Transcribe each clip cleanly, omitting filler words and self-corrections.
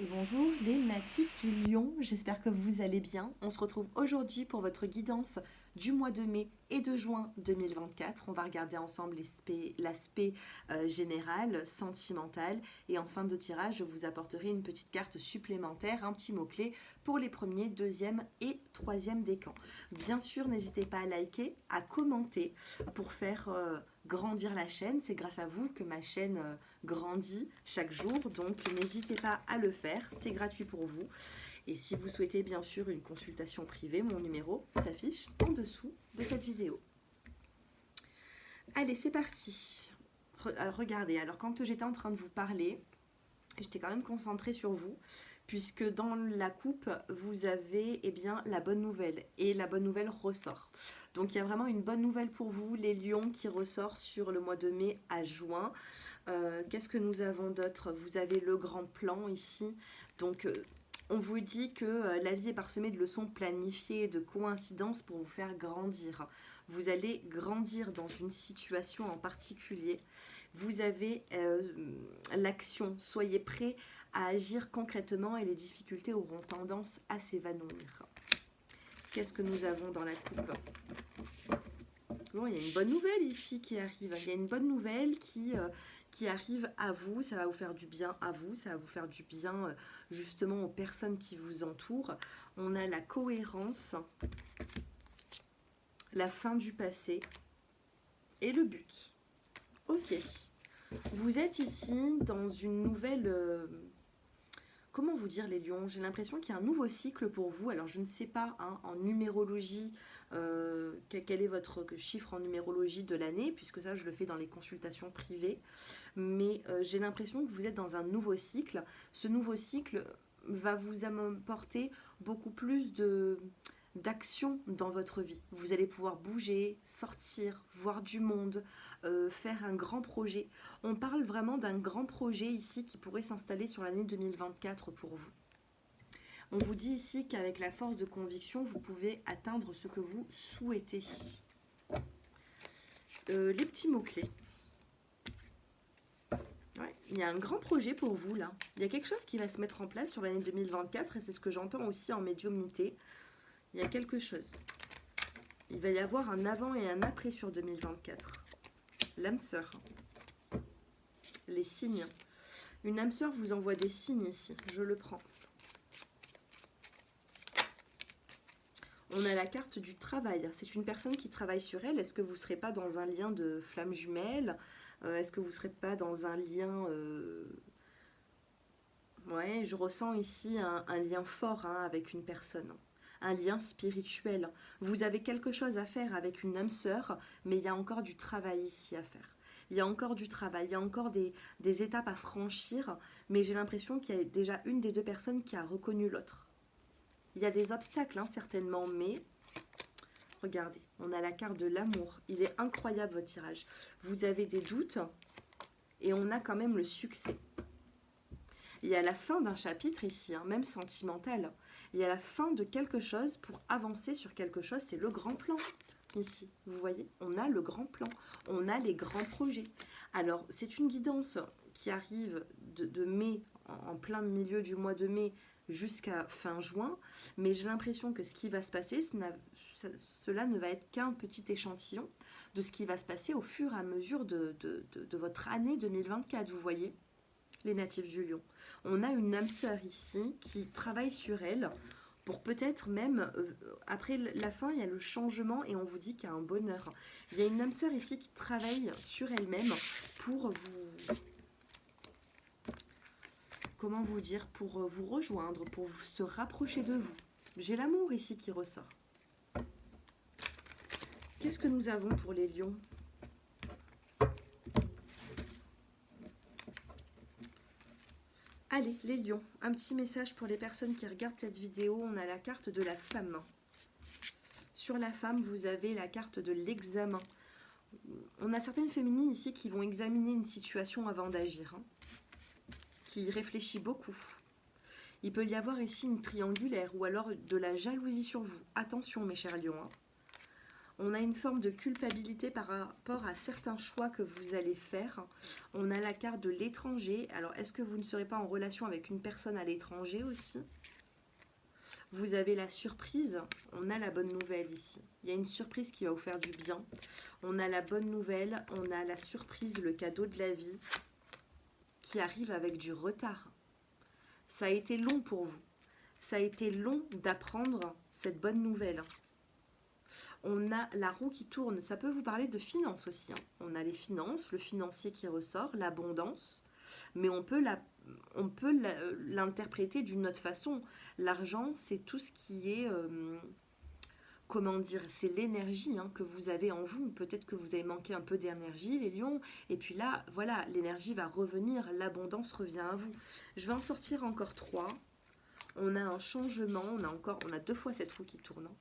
Et bonjour les natifs du Lion, j'espère que vous allez bien. On se retrouve aujourd'hui pour votre guidance du mois de mai et de juin 2024. On va regarder ensemble l'aspect général, sentimental. Et en fin de tirage, je vous apporterai une petite carte supplémentaire, un petit mot-clé pour les premiers, deuxième et troisième décans. Bien sûr, n'hésitez pas à liker, à commenter pour faire grandir la chaîne. C'est grâce à vous que ma chaîne grandit chaque jour, donc n'hésitez pas à le faire, c'est gratuit pour vous. Et si vous souhaitez bien sûr une consultation privée, mon numéro s'affiche en dessous de cette vidéo. Allez, c'est parti. Regardez, alors quand j'étais en train de vous parler, j'étais quand même concentrée sur vous, puisque dans la coupe, vous avez la bonne nouvelle, et la bonne nouvelle ressort. Donc il y a vraiment une bonne nouvelle pour vous, les lions, qui ressort sur le mois de mai à juin. Qu'est-ce que nous avons d'autre? Vous avez le grand plan ici. Donc, on vous dit que la vie est parsemée de leçons planifiées, de coïncidences pour vous faire grandir. Vous allez grandir dans une situation en particulier. Vous avez l'action. Soyez prêts à agir concrètement et les difficultés auront tendance à s'évanouir. Qu'est-ce que nous avons dans la coupe? Bon, il y a une bonne nouvelle ici qui arrive. Il y a une bonne nouvelle qui arrive à vous. Ça va vous faire du bien à vous. Ça va vous faire du bien justement aux personnes qui vous entourent. On a la cohérence, la fin du passé et le but. Ok. Vous êtes ici dans une nouvelle... comment vous dire les lions? J'ai l'impression qu'il y a un nouveau cycle pour vous. Alors je ne sais pas en numérologie quel est votre chiffre en numérologie de l'année, puisque ça je le fais dans les consultations privées. Mais j'ai l'impression que vous êtes dans un nouveau cycle. Ce nouveau cycle va vous apporter beaucoup plus d'action dans votre vie. Vous allez pouvoir bouger, sortir, voir du monde, faire un grand projet. On parle vraiment d'un grand projet ici qui pourrait s'installer sur l'année 2024 pour vous. On vous dit ici qu'avec la force de conviction, vous pouvez atteindre ce que vous souhaitez. Les petits mots-clés. Ouais, il y a un grand projet pour vous là. Il y a quelque chose qui va se mettre en place sur l'année 2024 et c'est ce que j'entends aussi en médiumnité. Il y a quelque chose. Il va y avoir un avant et un après sur 2024. L'âme sœur. Les signes. Une âme sœur vous envoie des signes ici. Je le prends. On a la carte du travail. C'est une personne qui travaille sur elle. Est-ce que vous ne serez pas dans un lien de flamme jumelle? Est-ce que vous ne serez pas dans un lien... Ouais, je ressens ici un lien fort avec une personne. Un lien spirituel. Vous avez quelque chose à faire avec une âme sœur, mais il y a encore du travail ici à faire. Il y a encore du travail, il y a encore des étapes à franchir, mais j'ai l'impression qu'il y a déjà une des deux personnes qui a reconnu l'autre. Il y a des obstacles, certainement, mais regardez, on a la carte de l'amour. Il est incroyable votre tirage. Vous avez des doutes et on a quand même le succès. Il y a la fin d'un chapitre ici, même sentimental. Il y a la fin de quelque chose pour avancer sur quelque chose. C'est le grand plan ici. Vous voyez, on a le grand plan. On a les grands projets. Alors, c'est une guidance qui arrive de mai, en plein milieu du mois de mai, jusqu'à fin juin. Mais j'ai l'impression que ce qui va se passer, cela ne va être qu'un petit échantillon de ce qui va se passer au fur et à mesure de votre année 2024, vous voyez, les natifs du Lion. On a une âme sœur ici qui travaille sur elle pour peut-être même, après la fin, il y a le changement et on vous dit qu'il y a un bonheur. Il y a une âme sœur ici qui travaille sur elle-même pour vous... Comment vous dire? Pour vous rejoindre, pour se rapprocher de vous. J'ai l'amour ici qui ressort. Qu'est-ce que nous avons pour les lions? Allez, les lions, un petit message pour les personnes qui regardent cette vidéo. On a la carte de la femme. Sur la femme, vous avez la carte de l'examen. On a certaines féminines ici qui vont examiner une situation avant d'agir, qui réfléchit beaucoup. Il peut y avoir ici une triangulaire ou alors de la jalousie sur vous. Attention mes chers lions. On a une forme de culpabilité par rapport à certains choix que vous allez faire. On a la carte de l'étranger. Alors, est-ce que vous ne serez pas en relation avec une personne à l'étranger aussi? Vous avez la surprise. On a la bonne nouvelle ici. Il y a une surprise qui va vous faire du bien. On a la bonne nouvelle. On a la surprise, le cadeau de la vie qui arrive avec du retard. Ça a été long pour vous. Ça a été long d'apprendre cette bonne nouvelle. On a la roue qui tourne, ça peut vous parler de finances aussi. Hein. On a les finances, le financier qui ressort, l'abondance, mais on peut l'interpréter d'une autre façon. L'argent, c'est tout ce qui est, comment dire, c'est l'énergie hein, que vous avez en vous. Peut-être que vous avez manqué un peu d'énergie, les lions, et puis là, voilà, l'énergie va revenir, l'abondance revient à vous. Je vais en sortir encore 3. On a un changement, on a 2 fois cette roue qui tourne. Hein.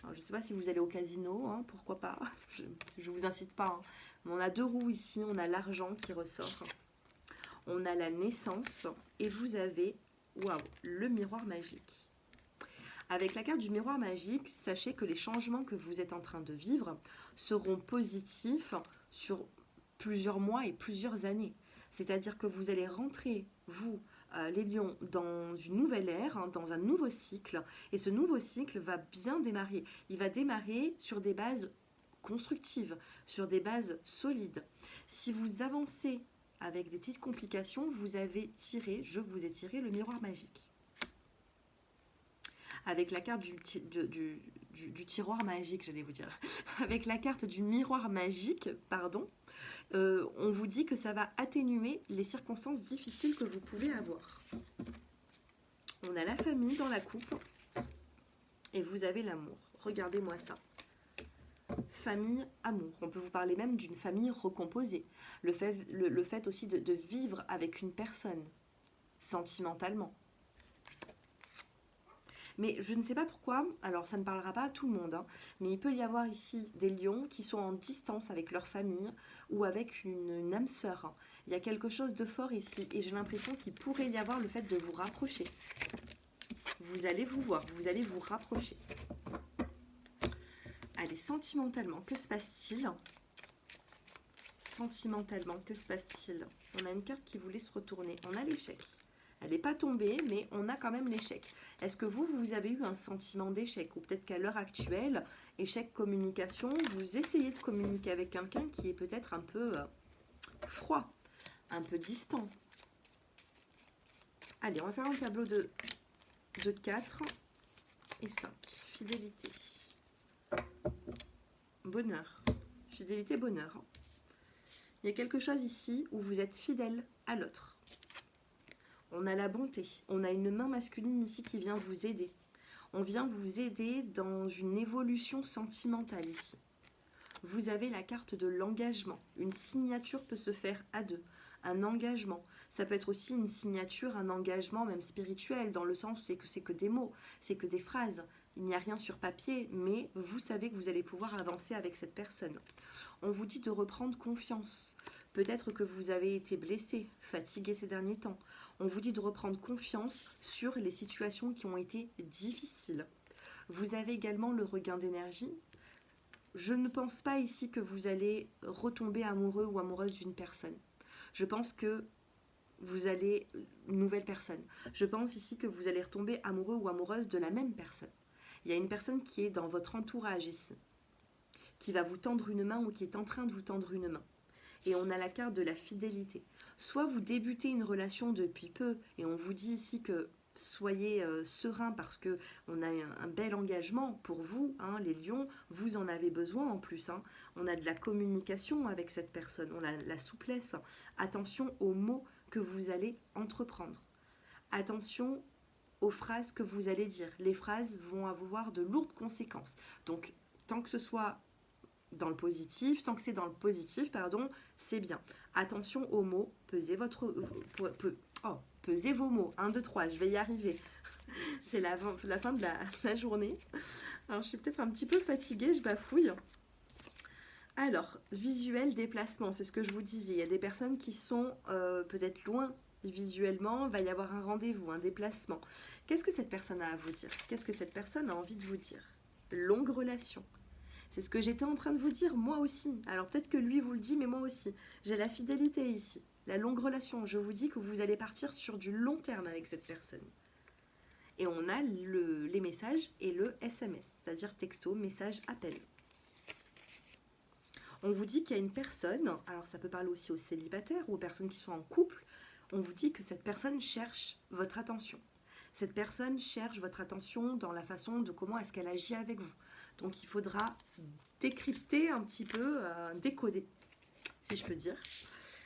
Alors, je ne sais pas si vous allez au casino, hein, pourquoi pas, je ne vous incite pas. Hein. Mais on a 2 roues ici, on a l'argent qui ressort. On a la naissance et vous avez, waouh, le miroir magique. Avec la carte du miroir magique, sachez que les changements que vous êtes en train de vivre seront positifs sur plusieurs mois et plusieurs années. C'est-à-dire que vous allez rentrer, vous, les lions, dans une nouvelle ère, hein, dans un nouveau cycle. Et ce nouveau cycle va bien démarrer. Il va démarrer sur des bases constructives, sur des bases solides. Si vous avancez avec des petites complications, je vous ai tiré le miroir magique. Avec la carte du tiroir magique, j'allais vous dire. Avec la carte du miroir magique, pardon, on vous dit que ça va atténuer les circonstances difficiles que vous pouvez avoir. On a la famille dans la coupe et vous avez l'amour. Regardez-moi ça. Famille, amour. On peut vous parler même d'une famille recomposée. Le fait aussi de vivre avec une personne sentimentalement. Mais je ne sais pas pourquoi, alors ça ne parlera pas à tout le monde, hein, mais il peut y avoir ici des lions qui sont en distance avec leur famille ou avec une âme sœur. Hein. Il y a quelque chose de fort ici et j'ai l'impression qu'il pourrait y avoir le fait de vous rapprocher. Vous allez vous voir, vous allez vous rapprocher. Allez, sentimentalement, que se passe-t-il? Sentimentalement, que se passe-t-il? On a une carte qui vous laisse retourner. On a l'échec. Elle n'est pas tombée, mais on a quand même l'échec. Est-ce que vous avez eu un sentiment d'échec? Ou peut-être qu'à l'heure actuelle, échec communication, vous essayez de communiquer avec quelqu'un qui est peut-être un peu froid, un peu distant. Allez, on va faire un tableau de 4 et 5. Fidélité. Bonheur. Fidélité, bonheur. Il y a quelque chose ici où vous êtes fidèle à l'autre. On a la bonté. On a une main masculine ici qui vient vous aider. On vient vous aider dans une évolution sentimentale ici. Vous avez la carte de l'engagement. Une signature peut se faire à 2. Un engagement. Ça peut être aussi une signature, un engagement même spirituel, dans le sens où c'est que des mots, c'est que des phrases. Il n'y a rien sur papier, mais vous savez que vous allez pouvoir avancer avec cette personne. On vous dit de reprendre confiance. Peut-être que vous avez été blessé, fatigué ces derniers temps. On vous dit de reprendre confiance sur les situations qui ont été difficiles. Vous avez également le regain d'énergie. Je ne pense pas ici que vous allez retomber amoureux ou amoureuse d'une personne. Je pense que vous allez... Une nouvelle personne. Je pense ici que vous allez retomber amoureux ou amoureuse de la même personne. Il y a une personne qui est dans votre entourage ici, qui va vous tendre une main ou qui est en train de vous tendre une main. Et on a la carte de la fidélité. Soit vous débutez une relation depuis peu et on vous dit ici que soyez serein parce que on a un bel engagement pour vous, hein, les lions, vous en avez besoin en plus. Hein. On a de la communication avec cette personne, on a la souplesse. Attention aux mots que vous allez entreprendre. Attention aux phrases que vous allez dire. Les phrases vont avoir de lourdes conséquences. Donc, tant que ce soit dans le positif, tant que c'est dans le positif, pardon, c'est bien. Attention aux mots, pesez vos mots. 1, 2, 3, je vais y arriver. C'est la fin de la journée. Alors, je suis peut-être un petit peu fatiguée, je bafouille. Alors, visuel, déplacement, c'est ce que je vous disais. Il y a des personnes qui sont peut-être loin visuellement, il va y avoir un rendez-vous, un déplacement. Qu'est-ce que cette personne a à vous dire? Qu'est-ce que cette personne a envie de vous dire? Longue relation. C'est ce que j'étais en train de vous dire, moi aussi. Alors peut-être que lui vous le dit, mais moi aussi. J'ai la fidélité ici, la longue relation. Je vous dis que vous allez partir sur du long terme avec cette personne. Et on a les messages et le SMS, c'est-à-dire texto, message, appel. On vous dit qu'il y a une personne, alors ça peut parler aussi aux célibataires ou aux personnes qui sont en couple, on vous dit que cette personne cherche votre attention. Cette personne cherche votre attention dans la façon de comment est-ce qu'elle agit avec vous. Donc il faudra décrypter un petit peu, décoder, si je peux dire.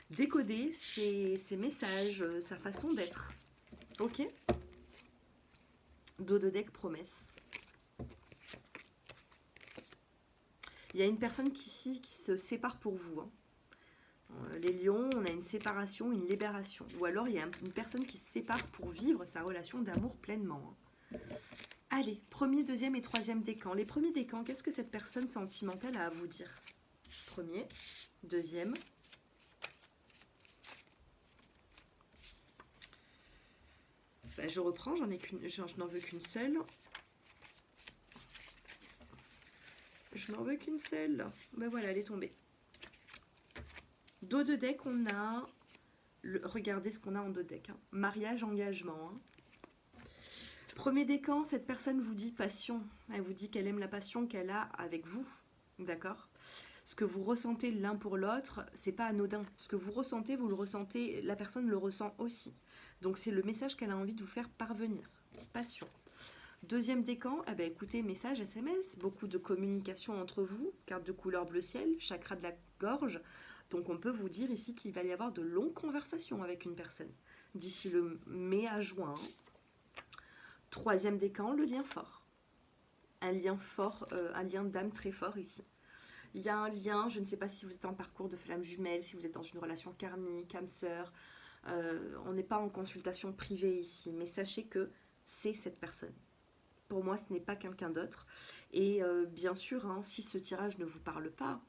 Décoder ses messages, sa façon d'être. Ok? Dos de deck promesse. Il y a une personne qui se sépare pour vous. Les lions, on a une séparation, une libération. Ou alors il y a une personne qui se sépare pour vivre sa relation d'amour pleinement. Allez, premier, deuxième et troisième décan. Les premiers décans, qu'est-ce que cette personne sentimentale a à vous dire? Premier, deuxième. Ben, je reprends, je n'en veux qu'une seule. Je n'en veux qu'une seule. Ben voilà, elle est tombée. Dos de deck, on a... regardez ce qu'on a en dos de deck. Mariage, engagement. Premier décan, cette personne vous dit passion. Elle vous dit qu'elle aime la passion qu'elle a avec vous. D'accord? Ce que vous ressentez l'un pour l'autre, c'est pas anodin. Ce que vous ressentez, la personne le ressent aussi. Donc c'est le message qu'elle a envie de vous faire parvenir. Passion. Deuxième décan, eh ben, écoutez, message, SMS, beaucoup de communication entre vous, carte de couleur bleu ciel, chakra de la gorge. Donc on peut vous dire ici qu'il va y avoir de longues conversations avec une personne d'ici le mai à juin. Troisième décan, le lien fort. Un lien fort, un lien d'âme très fort ici. Il y a un lien, je ne sais pas si vous êtes en parcours de flamme jumelle, si vous êtes dans une relation karmique, âme sœur. On n'est pas en consultation privée ici, mais sachez que c'est cette personne. Pour moi, ce n'est pas quelqu'un d'autre. Et bien sûr, hein, si ce tirage ne vous parle pas,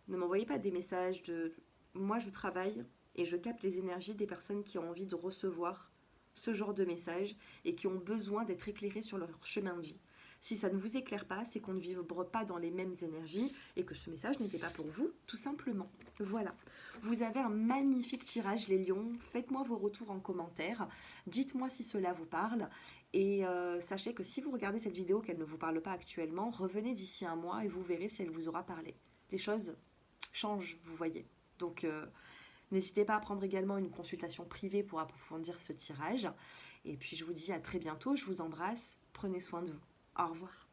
ne m'envoyez pas des messages de... Moi, je travaille et je capte les énergies des personnes qui ont envie de recevoir ce genre de messages et qui ont besoin d'être éclairées sur leur chemin de vie. Si ça ne vous éclaire pas, c'est qu'on ne vibre pas dans les mêmes énergies et que ce message n'était pas pour vous, tout simplement. Voilà. Vous avez un magnifique tirage, les lions. Faites-moi vos retours en commentaire. Dites-moi si cela vous parle. Et sachez que si vous regardez cette vidéo, qu'elle ne vous parle pas actuellement, revenez d'ici un mois et vous verrez si elle vous aura parlé. Les choses changent, vous voyez. Donc, n'hésitez pas à prendre également une consultation privée pour approfondir ce tirage. Et puis, je vous dis à très bientôt. Je vous embrasse. Prenez soin de vous. Au revoir.